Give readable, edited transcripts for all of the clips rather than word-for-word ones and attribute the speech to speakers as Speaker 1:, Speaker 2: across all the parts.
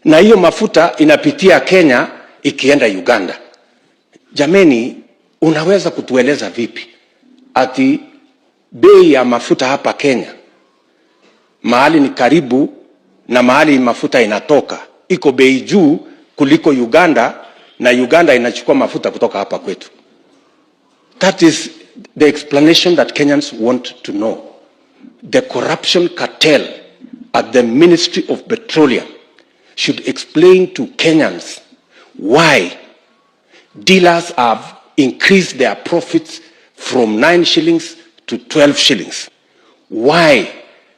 Speaker 1: na hiyo mafuta inapitia Kenya ikienda Uganda. Jameni, unaweza kutueleza vipi ati bei ya mafuta hapa Kenya mahali ni karibu na mahali mafuta inatoka iko bei juu kuliko Uganda, na Uganda inachukua mafuta kutoka hapa kwetu? That is the explanation that Kenyans want to know. The corruption cartel at the Ministry of Petroleum should explain to Kenyans why dealers have increased their profits from 9 shillings to 12 shillings. Why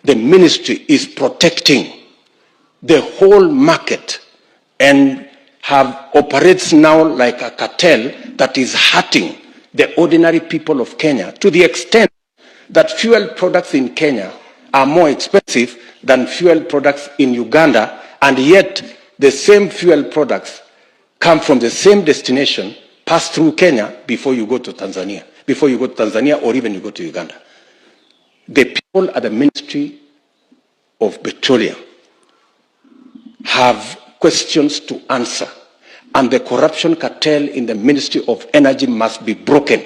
Speaker 1: the ministry is protecting the whole market and operates now like a cartel that is hurting the ordinary people of Kenya, to the extent that fuel products in Kenya are more expensive than fuel products in Uganda, and yet the same fuel products come from the same destination, pass through Kenya before you go to Tanzania, or even you go to Uganda. The people at the Ministry of Petroleum have questions to answer, and the corruption cartel in the Ministry of Energy must be broken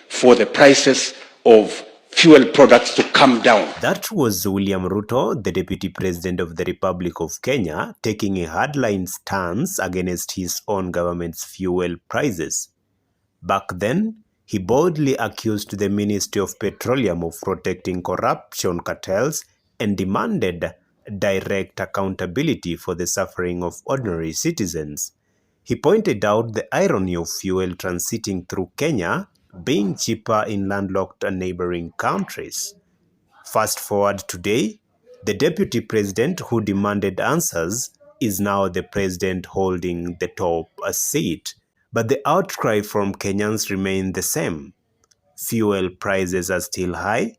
Speaker 1: for the prices of fuel products to come down.
Speaker 2: That was William Ruto, the Deputy President of the Republic of Kenya, taking a hardline stance against his own government's fuel prices. Back then, he boldly accused the Ministry of Petroleum of protecting corruption cartels and demanded direct accountability for the suffering of ordinary citizens. He pointed out the irony of fuel transiting through Kenya being cheaper in landlocked neighboring countries. Fast forward today, the Deputy President who demanded answers is now the President holding the top seat. But the outcry from Kenyans remains the same. Fuel prices are still high,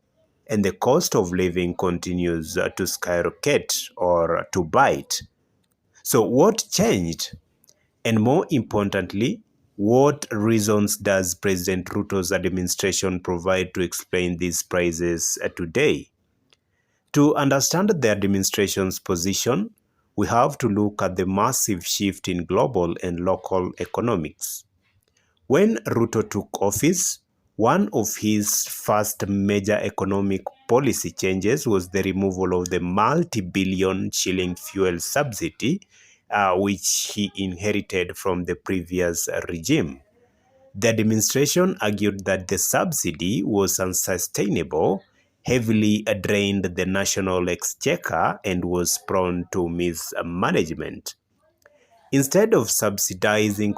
Speaker 2: and the cost of living continues to skyrocket or to bite. So what changed? And more importantly, what reasons does President Ruto's administration provide to explain these prices today? To understand the administration's position, we have to look at the massive shift in global and local economics. When Ruto took office, one of his first major economic policy changes was the removal of the multi-billion shilling fuel subsidy, which he inherited from the previous regime. The administration argued that the subsidy was unsustainable, heavily drained the national exchequer, and was prone to mismanagement. Instead of subsidizing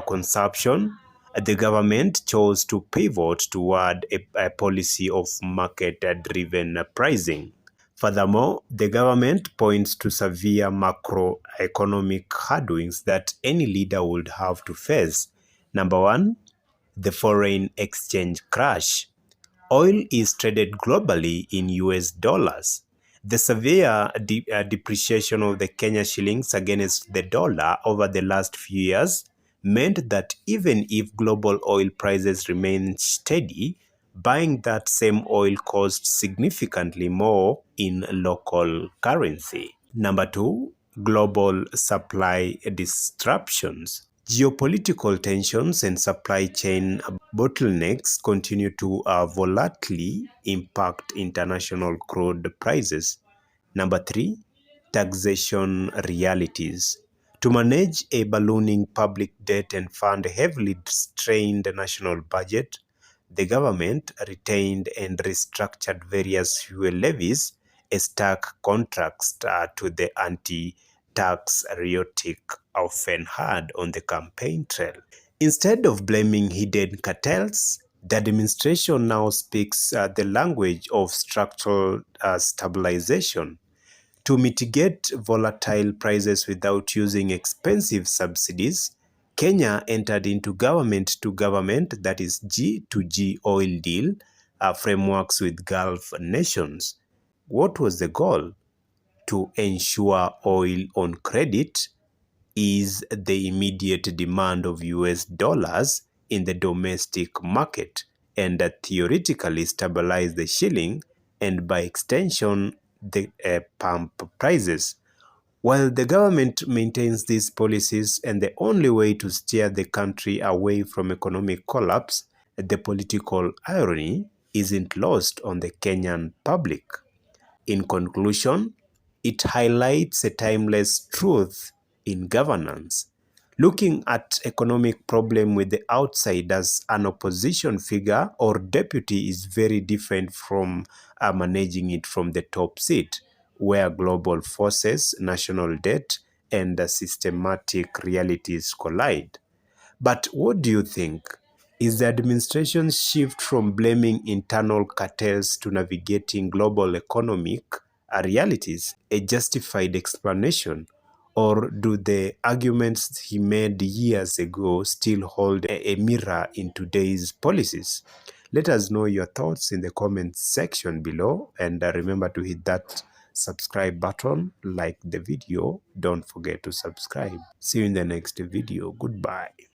Speaker 2: consumption, the government chose to pivot toward a policy of market-driven pricing. Furthermore, the government points to severe macroeconomic headwinds that any leader would have to face. Number one, the foreign exchange crash. Oil is traded globally in US dollars. The severe depreciation of the Kenya shillings against the dollar over the last few years meant that even if global oil prices remain steady, buying that same oil costs significantly more in local currency. Number two, global supply disruptions. Geopolitical tensions and supply chain bottlenecks continue to volatilely impact international crude prices. Number three, taxation realities. To manage a ballooning public debt and fund a heavily strained national budget, the government retained and restructured various fuel levies, a stark contrast to the anti-tax rhetoric often heard on the campaign trail. Instead of blaming hidden cartels, the administration now speaks the language of structural stabilization. To mitigate volatile prices without using expensive subsidies, Kenya entered into government-to-government, that is G2G oil deal, frameworks with Gulf nations. What was the goal? To ensure oil on credit is the immediate demand of US dollars in the domestic market, and theoretically stabilize the shilling and by extension the pump prices. While the government maintains these policies and the only way to steer the country away from economic collapse, the political irony isn't lost on the Kenyan public. In conclusion, it highlights a timeless truth in governance. Looking at economic problem with the outside as an opposition figure or deputy is very different from managing it from the top seat, where global forces, national debt, and systematic realities collide. But what do you think? Is the administration's shift from blaming internal cartels to navigating global economic realities a justified explanation? Or do the arguments he made years ago still hold a mirror in today's policies? Let us know your thoughts in the comments section below, and remember to hit that subscribe button, like the video. Don't forget to subscribe. See you in the next video. Goodbye.